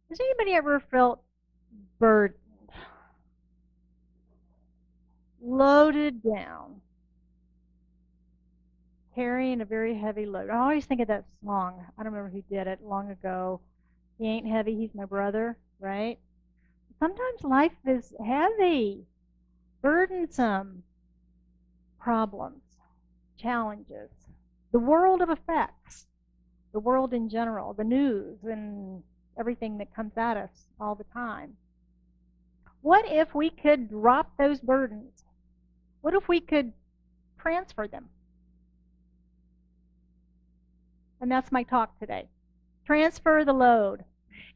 Has anybody ever felt burdened, loaded down, carrying a very heavy load? I always think of that song. I don't remember who did it long ago. He ain't heavy, he's my brother, right? Sometimes life is heavy, burdensome, problems, challenges, the world of effects, the world in general, the news, and everything that comes at us all the time. What if we could drop those burdens? What if we could transfer them? And that's my talk today. Transfer the load.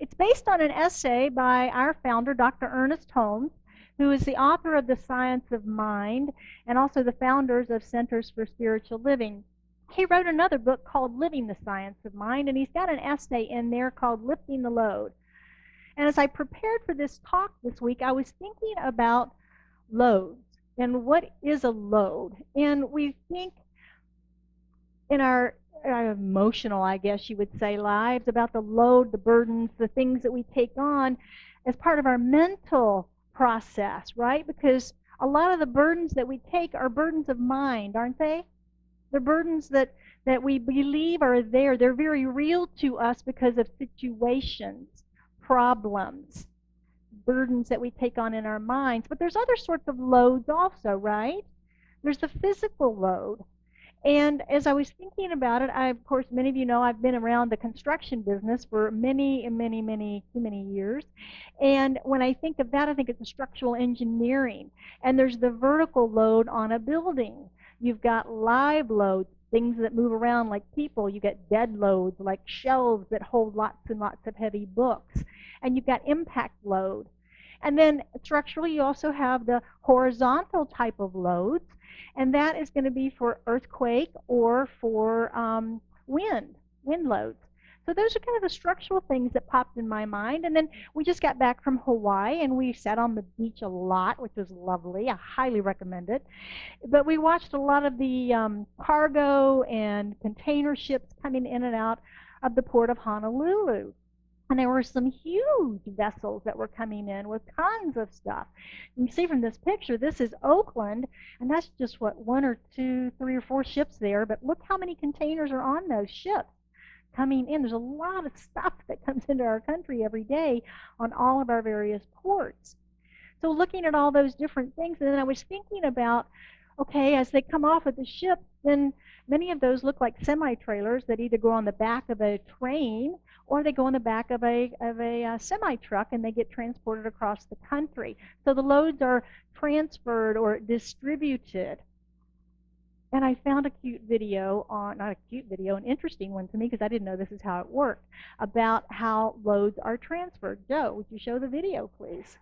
It's based on an essay by our founder, Dr. Ernest Holmes, who is the author of The Science of Mind and also the founders of Centers for Spiritual Living. He wrote another book called Living the Science of Mind, and he's got an essay in there called Lifting the Load. And as I prepared for this talk this week, I was thinking about loads and what is a load. And we think in our emotional, I guess you would say, lives about the load, the burdens, the things that we take on as part of our mental process, right? Because a lot of the burdens that we take are burdens of mind, aren't they? They're burdens that we believe are there. They're very real to us because of situations, problems, burdens that we take on in our minds. But there's other sorts of loads also, right? There's the physical load. And as I was thinking about it, of course, many of you know I've been around the construction business for many, too many years. And when I think of that, I think it's structural engineering. And there's the vertical load on a building. You've got live loads, things that move around like people. You get dead loads like shelves that hold lots and lots of heavy books. And you've got impact load. And then structurally, you also have the horizontal type of loads, and that is going to be for earthquake or for wind loads. So those are kind of the structural things that popped in my mind. And then we just got back from Hawaii, and we sat on the beach a lot, which was lovely. I highly recommend it. But we watched a lot of the cargo and container ships coming in and out of the port of Honolulu. And there were some huge vessels that were coming in with tons of stuff. You see from this picture, this is Oakland, and that's just what, one or two, three or four ships there. But look how many containers are on those ships coming in. There's a lot of stuff that comes into our country every day on all of our various ports. So looking at all those different things, and then I was thinking about, okay, as they come off of the ship, then many of those look like semi-trailers that either go on the back of a train or they go on the back of a semi-truck and they get transported across the country. So the loads are transferred or distributed. And I found a cute video not a cute video, an interesting one to me because I didn't know this is how it worked, about how loads are transferred. Joe, would you show the video, please?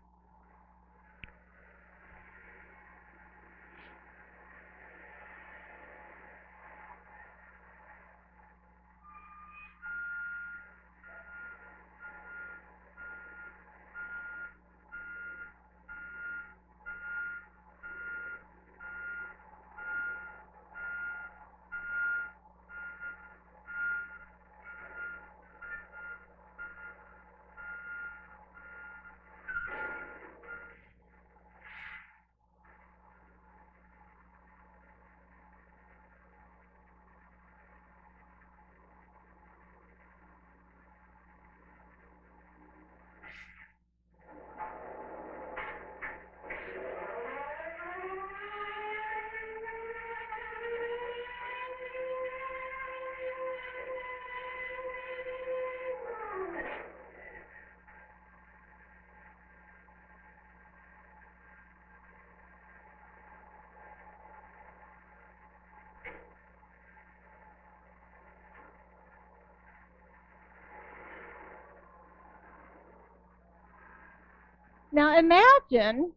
Now imagine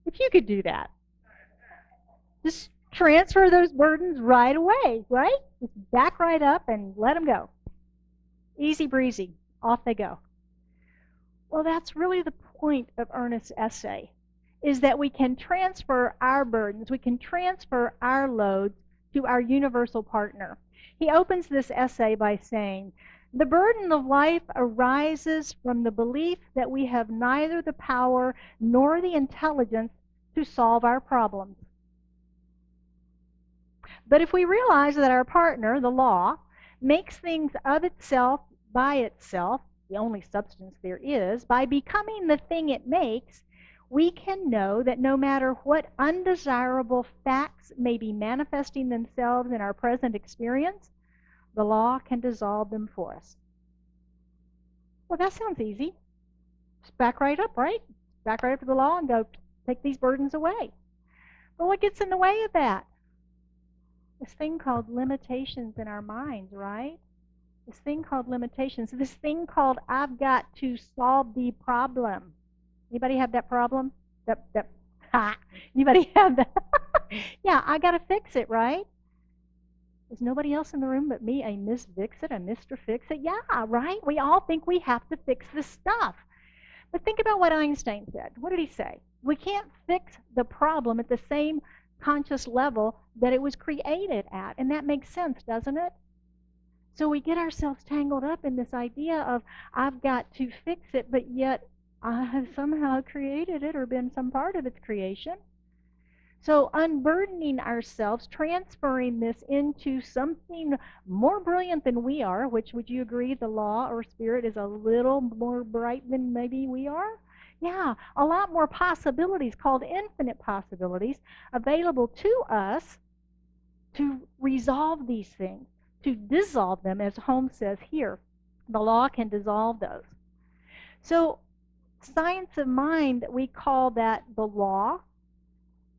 if you could do that. Just transfer those burdens right away, right? Just back right up and let them go. Easy breezy. Off they go. Well, that's really the point of Ernest's essay, is that we can transfer our burdens, we can transfer our loads to our universal partner. He opens this essay by saying, The burden of life arises from the belief that we have neither the power nor the intelligence to solve our problems. But if we realize that our partner, the law, makes things of itself, by itself, the only substance there is, by becoming the thing it makes, we can know that no matter what undesirable facts may be manifesting themselves in our present experience, the law can dissolve them for us. Well, that sounds easy. Just back right up, right? Back right up to the law and go, take these burdens away. But what gets in the way of that? This thing called limitations in our minds, right? This thing called limitations. This thing called I've got to solve the problem. Anybody have that problem? Anybody have that? Yeah, I got to fix it, right? Is nobody else in the room but me a Miss Fix-It, a Mr. Fix-It? Yeah, right? We all think we have to fix this stuff. But think about what Einstein said. What did he say? We can't fix the problem at the same conscious level that it was created at. And that makes sense, doesn't it? So we get ourselves tangled up in this idea of I've got to fix it, but yet I have somehow created it or been some part of its creation. So unburdening ourselves, transferring this into something more brilliant than we are, which would you agree the law or spirit is a little more bright than maybe we are? Yeah, a lot more possibilities, called infinite possibilities, available to us to resolve these things, to dissolve them, as Holmes says here. The law can dissolve those. So science of mind, we call that the law.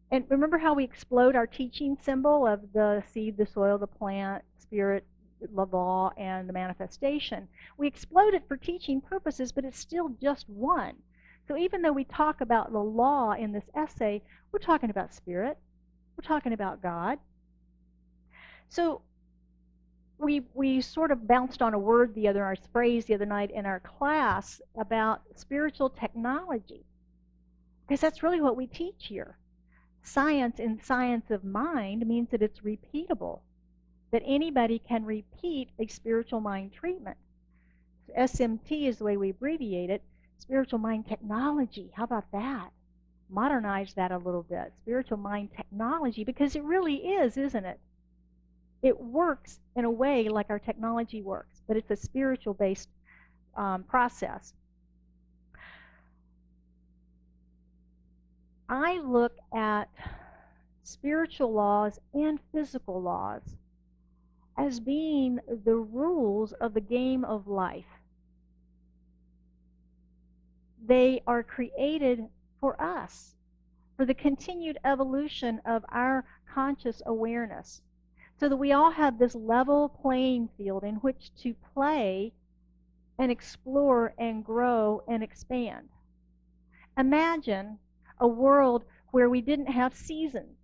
And remember how we explode our teaching symbol of the seed, the soil, the plant, spirit, the law, and the manifestation. We explode it for teaching purposes, but it's still just one. So even though we talk about the law in this essay, we're talking about spirit. We're talking about God. So we sort of bounced on a phrase the other night in our class about spiritual technology, because that's really what we teach here. Science in science of mind means that it's repeatable, that anybody can repeat a spiritual mind treatment. So SMT is the way we abbreviate it. Spiritual mind technology, how about that? Modernize that a little bit. Spiritual mind technology, because it really is, isn't it? It works in a way like our technology works, but it's a spiritual-based process. I look at spiritual laws and physical laws as being the rules of the game of life. They are created for us, for the continued evolution of our conscious awareness, so that we all have this level playing field in which to play and explore and grow and expand. Imagine a world where we didn't have seasons.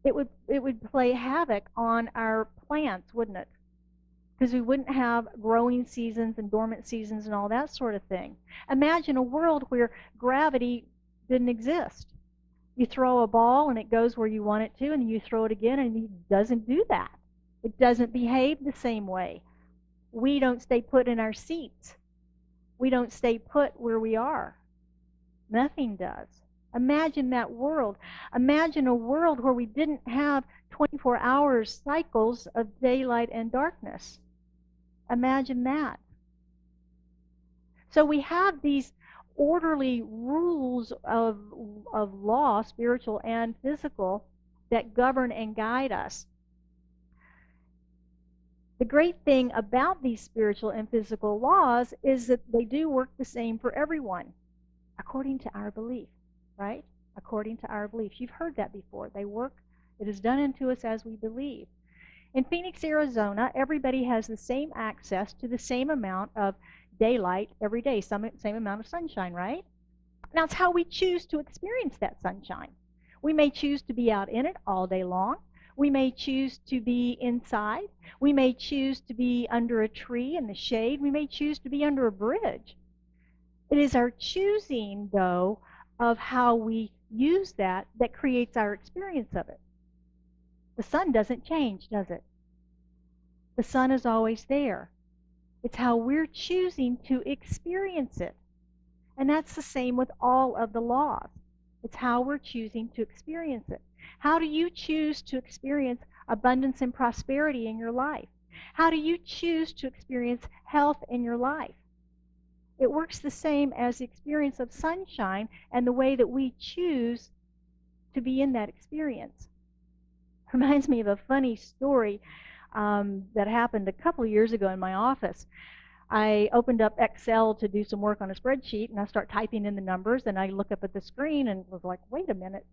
It would play havoc on our plants, wouldn't it? Because we wouldn't have growing seasons and dormant seasons and all that sort of thing. Imagine a world where gravity didn't exist. You throw a ball and it goes where you want it to, and you throw it again and it doesn't do that. It doesn't behave the same way. We don't stay put in our seats. We don't stay put where we are. Nothing does. Imagine that world. Imagine a world where we didn't have 24 hours cycles of daylight and darkness. Imagine that. So we have these orderly rules of law, spiritual and physical, that govern and guide us. The great thing about these spiritual and physical laws is that they do work the same for everyone, according to our belief, right? According to our belief. You've heard that before. They work, it is done unto us as we believe. In Phoenix, Arizona, everybody has the same access to the same amount of daylight every day, same amount of sunshine, right? Now, it's how we choose to experience that sunshine. We may choose to be out in it all day long. We may choose to be inside. We may choose to be under a tree in the shade. We may choose to be under a bridge. It is our choosing, though, of how we use that that creates our experience of it. The sun doesn't change, does it? The sun is always there. It's how we're choosing to experience it. And that's the same with all of the laws. It's how we're choosing to experience it. How do you choose to experience abundance and prosperity in your life? How do you choose to experience health in your life? It works the same as the experience of sunshine and the way that we choose to be in that experience. Reminds me of a funny story that happened a couple of years ago in my office. I opened up Excel to do some work on a spreadsheet, and I start typing in the numbers, and I look up at the screen and was like, wait a minute.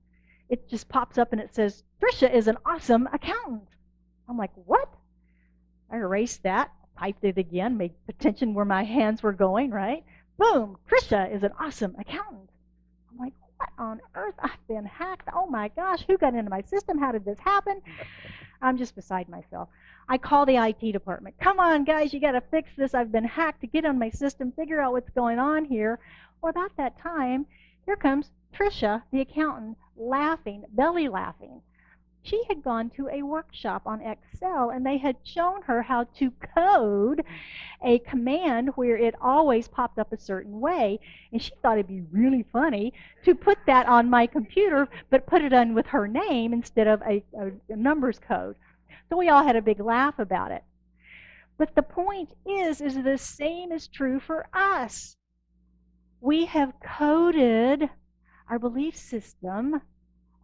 It just pops up and it says, Tricia is an awesome accountant. I'm like, what? I erased that, typed it again, made attention where my hands were going, right? Boom, Tricia is an awesome accountant. I'm like, what on earth? I've been hacked. Oh my gosh, who got into my system? How did this happen? I'm just beside myself. I call the IT department. Come on, guys, you got to fix this. I've been hacked. To get on my system, figure out what's going on here. Well, about that time, here comes Tricia, the accountant, laughing, belly laughing. She had gone to a workshop on Excel, and they had shown her how to code a command where it always popped up a certain way, and she thought it'd be really funny to put that on my computer, but put it on with her name instead of a numbers code. So we all had a big laugh about it. But the point is the same is true for us. We have coded our belief system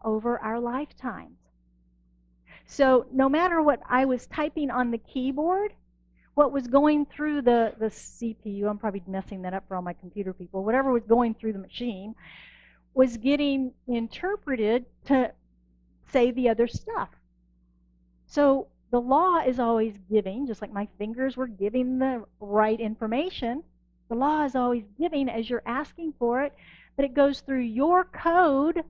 over our lifetimes. So no matter what I was typing on the keyboard, what was going through the CPU, I'm probably messing that up for all my computer people, whatever was going through the machine was getting interpreted to say the other stuff. So the law is always giving, just like my fingers were giving the right information. The law is always giving as you're asking for it, but it goes through your code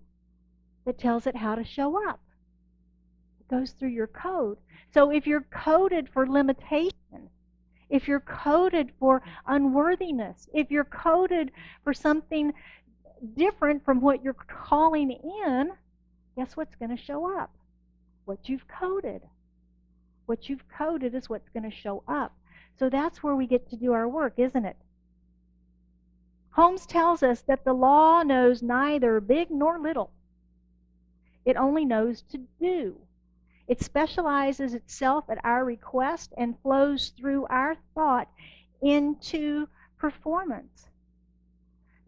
that tells it how to show up. It goes through your code. So if you're coded for limitation, if you're coded for unworthiness, if you're coded for something different from what you're calling in, guess what's going to show up? What you've coded. What you've coded is what's going to show up. So that's where we get to do our work, isn't it? Holmes tells us that the law knows neither big nor little. It only knows to do. It specializes itself at our request and flows through our thought into performance.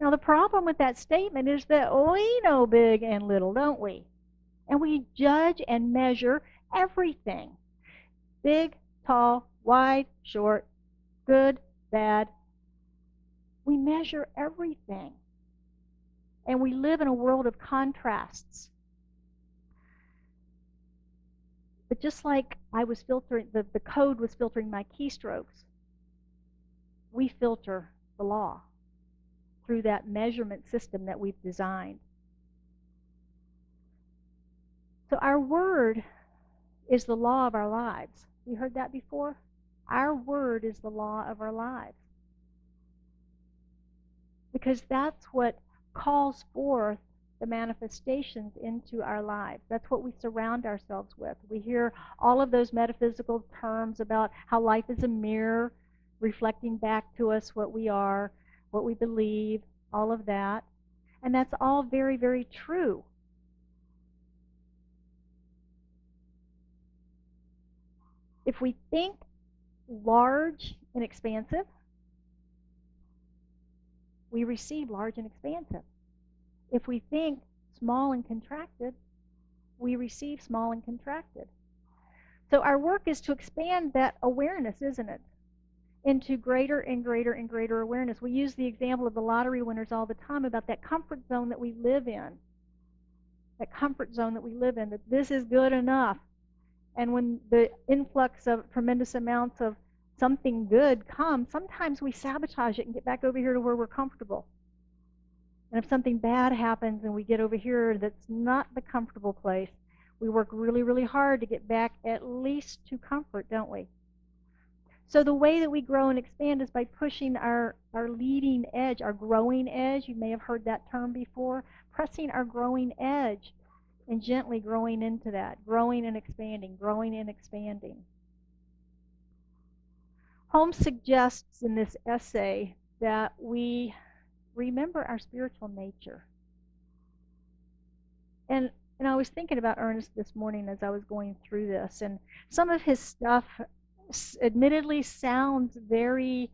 Now, the problem with that statement is that we know big and little, don't we? And we judge and measure everything. Big, tall, wide, short, good, bad. We measure everything. And we live in a world of contrasts. But just like I was filtering, the code was filtering my keystrokes, we filter the law through that measurement system that we've designed. So our word is the law of our lives. You heard that before? Our word is the law of our lives. Because that's what calls forth the manifestations into our lives. That's what we surround ourselves with. We hear all of those metaphysical terms about how life is a mirror, reflecting back to us what we are, what we believe, all of that. And that's all very, very true. If we think large and expansive, we receive large and expansive. If we think small and contracted, we receive small and contracted. So our work is to expand that awareness, isn't it? Into greater and greater and greater awareness. We use the example of the lottery winners all the time about that comfort zone that we live in. That comfort zone that we live in, that this is good enough. And when the influx of tremendous amounts of something good comes, sometimes we sabotage it and get back over here to where we're comfortable. And if something bad happens and we get over here that's not the comfortable place, we work really, really hard to get back at least to comfort, don't we? So the way that we grow and expand is by pushing our leading edge, our growing edge. You may have heard that term before. Pressing our growing edge and gently growing into that, growing and expanding, growing and expanding. Holmes suggests in this essay that we remember our spiritual nature. And I was thinking about Ernest this morning as I was going through this, and some of his stuff admittedly sounds very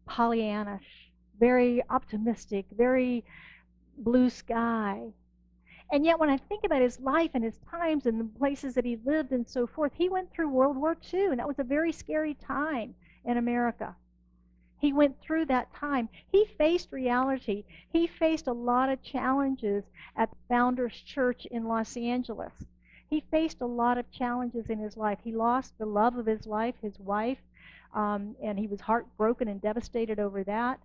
Pollyannish, very optimistic, very blue sky. And yet when I think about his life and his times and the places that he lived and so forth, he went through World War II, and that was a very scary time in America. He went through that time. He faced reality. He faced a lot of challenges at the Founders Church in Los Angeles. He faced a lot of challenges in his life. He lost the love of his life, his wife, and he was heartbroken and devastated over that.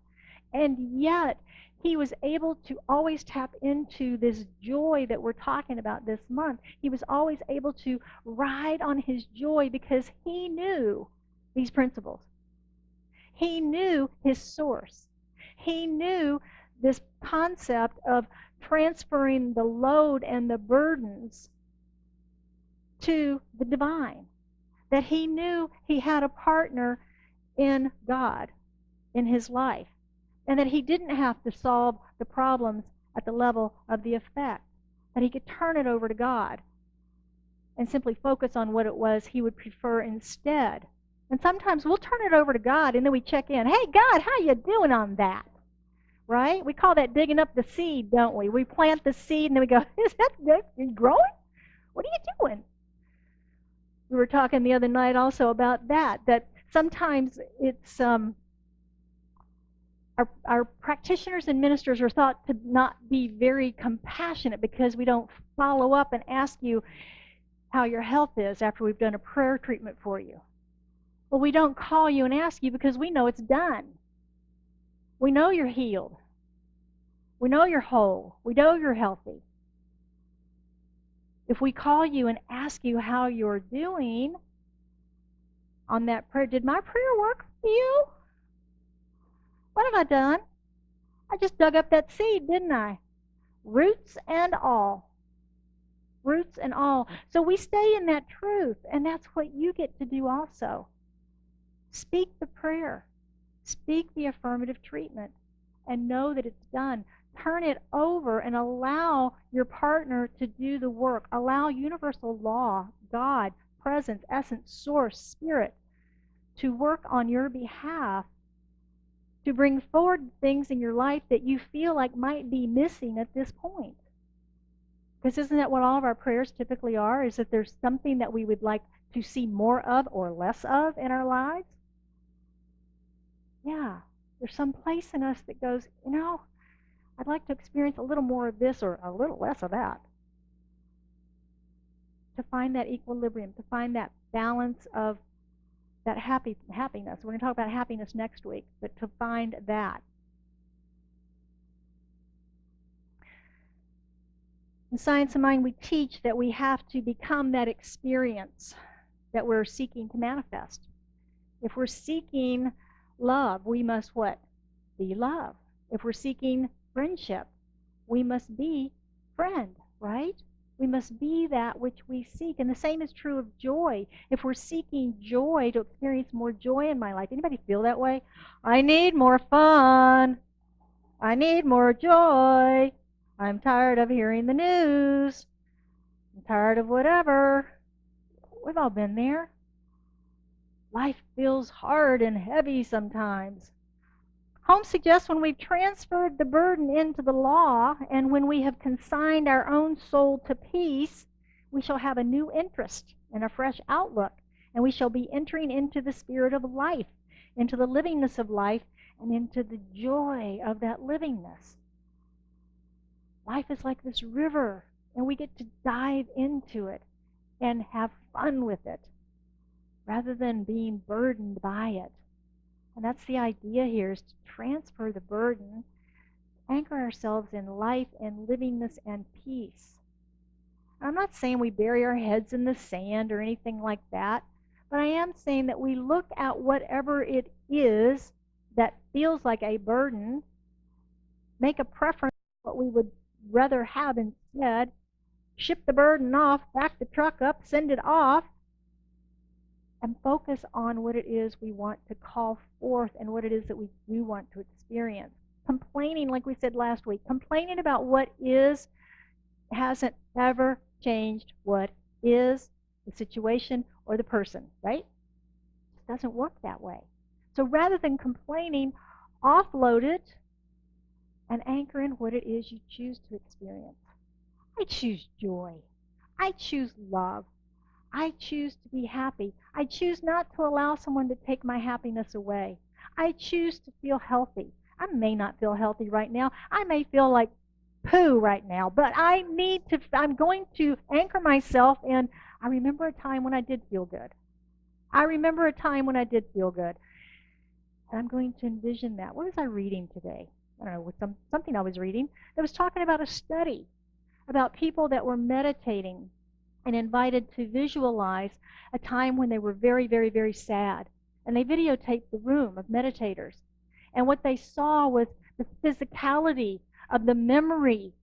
And yet, he was able to always tap into this joy that we're talking about this month. He was always able to ride on his joy because he knew these principles. He knew his source. He knew this concept of transferring the load and the burdens to the divine. That he knew he had a partner in God in his life. And that he didn't have to solve the problems at the level of the effect. That he could turn it over to God and simply focus on what it was he would prefer instead. And sometimes we'll turn it over to God and then we check in. Hey, God, how you doing on that? Right? We call that digging up the seed, don't we? We plant the seed and then we go, is that good? Are you growing? What are you doing? We were talking the other night also about that sometimes it's our practitioners and ministers are thought to not be very compassionate because we don't follow up and ask you how your health is after we've done a prayer treatment for you. Well, we don't call you and ask you because we know it's done. We know you're healed. We know you're whole. We know you're healthy. If we call you and ask you how you're doing on that prayer, did my prayer work for you? What have I done? I just dug up that seed, didn't I? Roots and all. Roots and all. So we stay in that truth, and that's what you get to do also. Speak the prayer. Speak the affirmative treatment and know that it's done. Turn it over and allow your partner to do the work. Allow universal law, God, presence, essence, source, spirit to work on your behalf to bring forward things in your life that you feel like might be missing at this point. Because isn't that what all of our prayers typically are? Is that there's something that we would like to see more of or less of in our lives? Yeah, there's some place in us that goes, I'd like to experience a little more of this or a little less of that. To find that equilibrium, to find that balance of that happiness. We're going to talk about happiness next week, but to find that. In Science of Mind, we teach that we have to become that experience that we're seeking to manifest. If we're seeking love, we must what? Be love. If we're seeking friendship, we must be friend, right? We must be that which we seek. And the same is true of joy. If we're seeking joy, to experience more joy in my life, anybody feel that way? I need more fun. I need more joy. I'm tired of hearing the news. I'm tired of whatever. We've all been there. Life feels hard and heavy sometimes. Holmes suggests when we've transferred the burden into the law and when we have consigned our own soul to peace, we shall have a new interest and a fresh outlook, and we shall be entering into the spirit of life, into the livingness of life, and into the joy of that livingness. Life is like this river, and we get to dive into it and have fun with it rather than being burdened by it. And that's the idea here, is to transfer the burden, anchor ourselves in life and livingness and peace. I'm not saying we bury our heads in the sand or anything like that, but I am saying that we look at whatever it is that feels like a burden, make a preference for what we would rather have instead, ship the burden off, back the truck up, send it off, and focus on what it is we want to call forth and what it is that we do want to experience. Complaining, like we said last week, complaining about what is hasn't ever changed what is, the situation or the person, right? It doesn't work that way. So rather than complaining, offload it and anchor in what it is you choose to experience. I choose joy. I choose love. I choose to be happy. I choose not to allow someone to take my happiness away. I choose to feel healthy. I may not feel healthy right now. I may feel like poo right now, but I'm going to anchor myself in, I remember a time when I did feel good. I remember a time when I did feel good. And I'm going to envision that. What was I reading today? I don't know, something I was reading that was talking about a study about people that were meditating and invited to visualize a time when they were very, very, very sad. And they videotaped the room of meditators. And what they saw was the physicality of the memory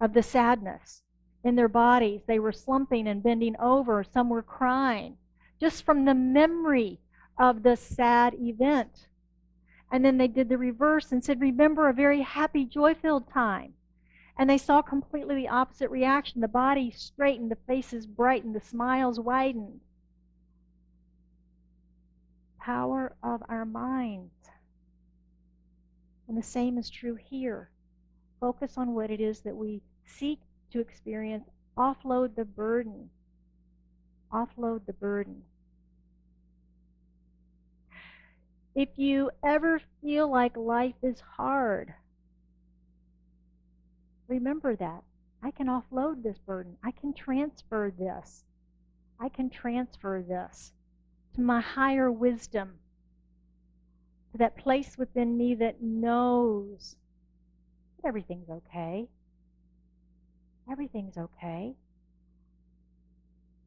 of the sadness in their bodies. They were slumping and bending over. Some were crying just from the memory of the sad event. And then they did the reverse and said, remember a very happy, joy-filled time. And they saw completely the opposite reaction. The body straightened, the faces brightened, the smiles widened. Power of our minds. And the same is true here. Focus on what it is that we seek to experience. Offload the burden. Offload the burden. If you ever feel like life is hard, remember that. I can offload this burden. I can transfer this. I can transfer this to my higher wisdom, to that place within me that knows that everything's okay. Everything's okay.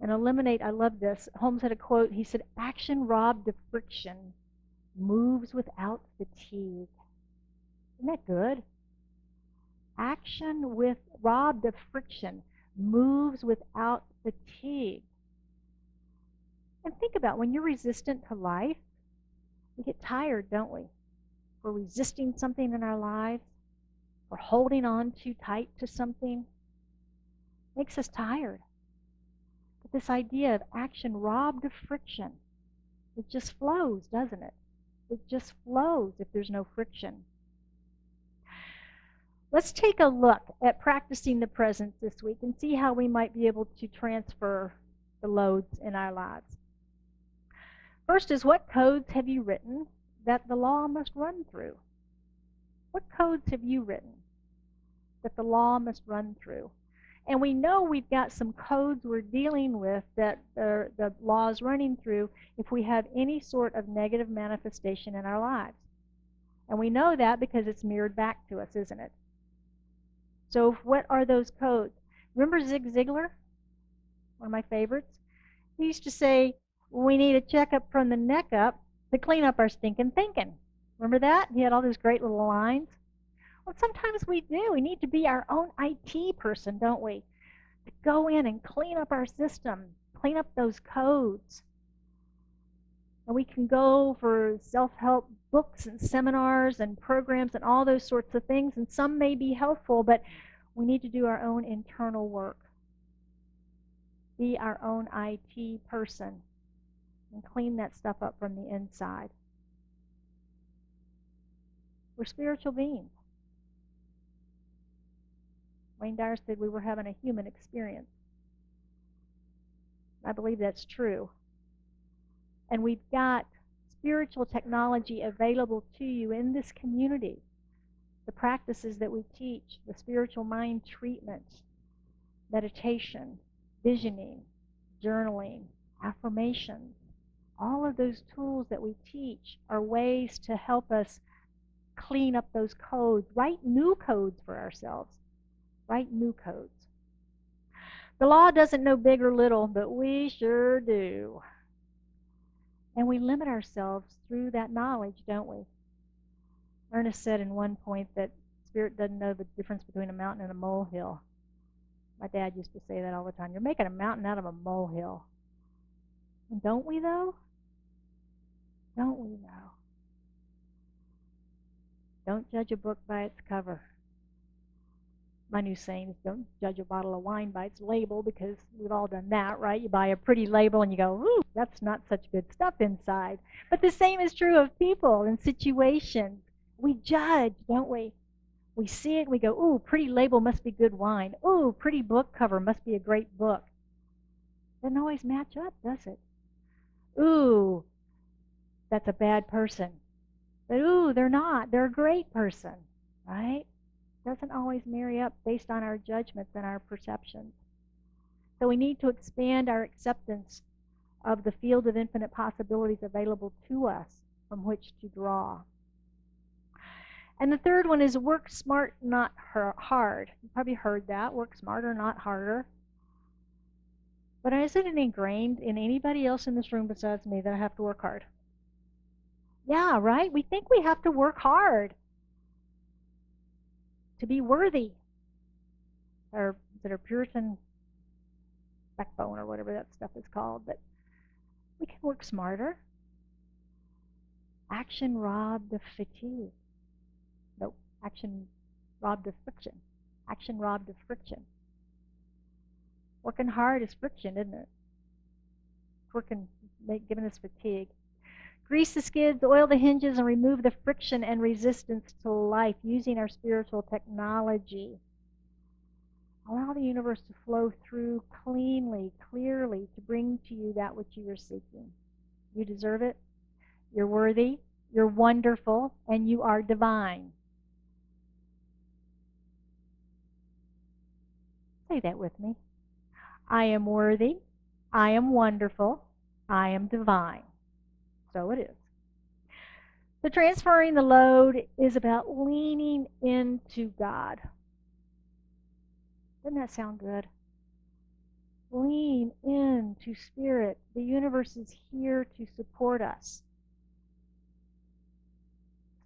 And eliminate, I love this. Holmes had a quote. He said, action robbed of friction moves without fatigue. Isn't that good? Action robbed of friction moves without fatigue. And think about when you're resistant to life, we get tired, don't we? We're resisting something in our lives. We're holding on too tight to something. It makes us tired. But this idea of action robbed of friction, it just flows, doesn't it? It just flows if there's no friction. Let's take a look at practicing the present this week and see how we might be able to transfer the loads in our lives. First is, what codes have you written that the law must run through? What codes have you written that the law must run through? And we know we've got some codes we're dealing with that the law is running through if we have any sort of negative manifestation in our lives. And we know that because it's mirrored back to us, isn't it? So what are those codes? Remember Zig Ziglar? One of my favorites. He used to say, we need a checkup from the neck up to clean up our stinking thinking. Remember that? He had all those great little lines. Well, sometimes we do. We need to be our own IT person, don't we? To go in and clean up our system, clean up those codes. And we can go for self-help books and seminars and programs and all those sorts of things, and some may be helpful, but we need to do our own internal work. Be our own IT person and clean that stuff up from the inside. We're spiritual beings. Wayne Dyer said we were having a human experience. I believe that's true. And we've got spiritual technology available to you in this community. The practices that we teach, the spiritual mind treatment, meditation, visioning, journaling, affirmations, all of those tools that we teach are ways to help us clean up those codes, write new codes for ourselves, write new codes. The law doesn't know big or little, but we sure do. And we limit ourselves through that knowledge, don't we? Ernest said in one point that spirit doesn't know the difference between a mountain and a molehill. My dad used to say that all the time. You're making a mountain out of a molehill. And don't we, though? Don't we, though? Don't judge a book by its cover. My new saying is don't judge a bottle of wine by its label, because we've all done that, right? You buy a pretty label and you go, ooh, that's not such good stuff inside. But the same is true of people and situations. We judge, don't we? We see it and we go, ooh, pretty label must be good wine. Ooh, pretty book cover must be a great book. Doesn't always match up, does it? Ooh, that's a bad person. But ooh, they're not. They're a great person, right? Doesn't always marry up based on our judgments and our perceptions. So we need to expand our acceptance of the field of infinite possibilities available to us from which to draw. And the third one is work smart, not hard. You've probably heard that, work smarter, not harder. But is it ingrained in anybody else in this room besides me that I have to work hard? Yeah, right? We think we have to work hard to be worthy. Or is it a Puritan backbone or whatever that stuff is called? But we can work smarter. Action robbed of fatigue. Nope. Action robbed of friction. Action robbed of friction. Working hard is friction, isn't it? Working, giving us fatigue. Grease the skids, oil the hinges, and remove the friction and resistance to life using our spiritual technology. Allow the universe to flow through cleanly, clearly, to bring to you that which you are seeking. You deserve it. You're worthy. You're wonderful. And you are divine. Say that with me. I am worthy. I am wonderful. I am divine. So it is. So transferring the load is about leaning into God. Doesn't that sound good? Lean into Spirit. The universe is here to support us.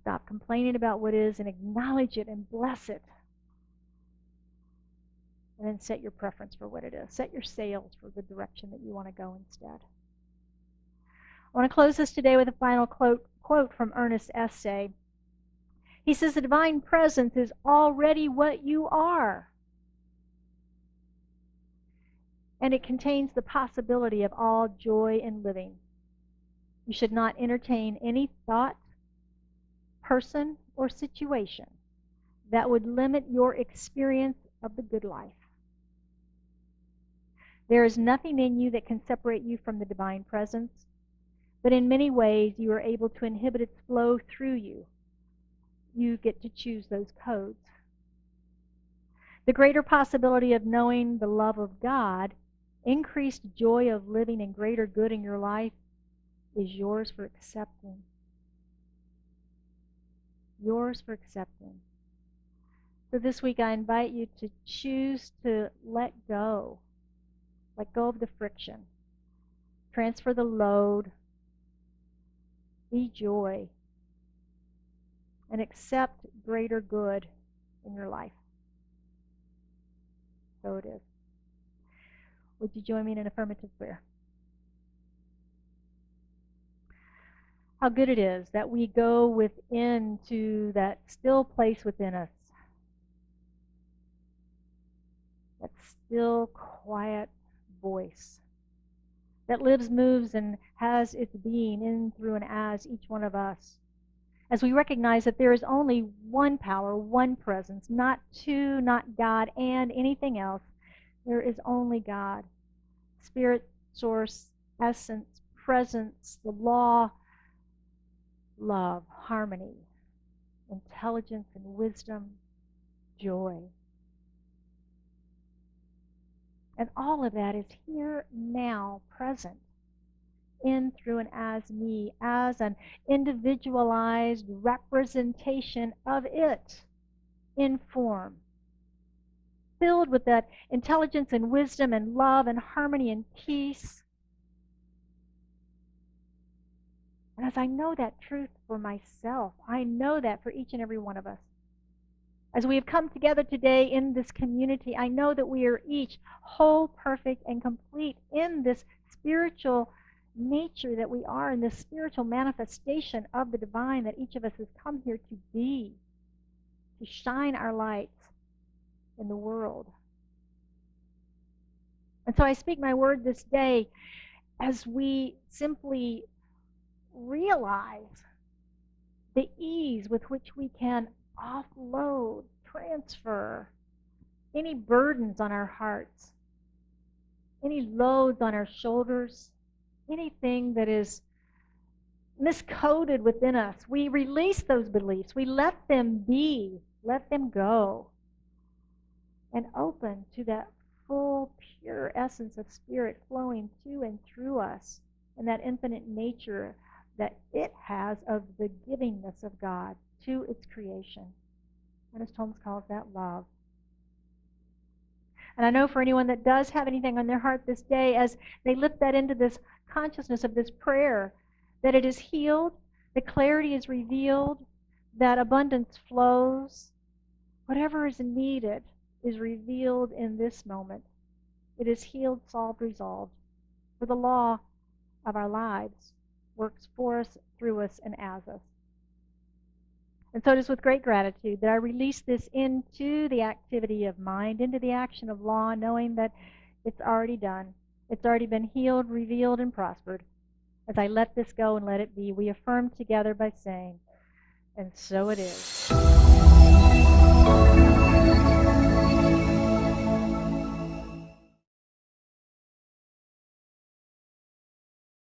Stop complaining about what is and acknowledge it and bless it. And then set your preference for what it is. Set your sails for the direction that you want to go instead. I want to close this today with a final quote from Ernest's essay. He says, the divine presence is already what you are. And it contains the possibility of all joy in living. You should not entertain any thought, person, or situation that would limit your experience of the good life. There is nothing in you that can separate you from the divine presence, but in many ways you are able to inhibit its flow through you. You get to choose those codes. The greater possibility of knowing the love of God, increased joy of living, and greater good in your life is yours for accepting. Yours for accepting. So this week I invite you to choose to let go. Let go of the friction. Transfer the load. Be joy. And accept greater good in your life. So it is. Would you join me in an affirmative prayer? How good it is that we go within to that still place within us. That still, quiet voice that lives, moves, and has its being in, through, and as each one of us. As we recognize that there is only one power, one presence, not two, not God, and anything else. There is only God. Spirit, source, essence, presence, the law, love, harmony, intelligence and wisdom, joy. And all of that is here now, present, in, through, and as me, as an individualized representation of it in form, filled with that intelligence and wisdom and love and harmony and peace. And as I know that truth for myself, I know that for each and every one of us. As we have come together today in this community, I know that we are each whole, perfect, and complete in this spiritual nature that we are, in this spiritual manifestation of the divine that each of us has come here to be, to shine our lights in the world. And so I speak my word this day as we simply realize the ease with which we can offload, transfer any burdens on our hearts, any loads on our shoulders, anything that is miscoded within us. We release those beliefs. We let them be, let them go, and open to that full, pure essence of Spirit flowing to and through us, and that infinite nature that it has of the givingness of God to its creation. Ernest Holmes calls that love. And I know for anyone that does have anything on their heart this day, as they lift that into this consciousness of this prayer, that it is healed, the clarity is revealed, that abundance flows. Whatever is needed is revealed in this moment. It is healed, solved, resolved. For the law of our lives works for us, through us, and as us. And so it is with great gratitude that I release this into the activity of mind, into the action of law, knowing that it's already done. It's already been healed, revealed, and prospered. As I let this go and let it be, we affirm together by saying, and so it is.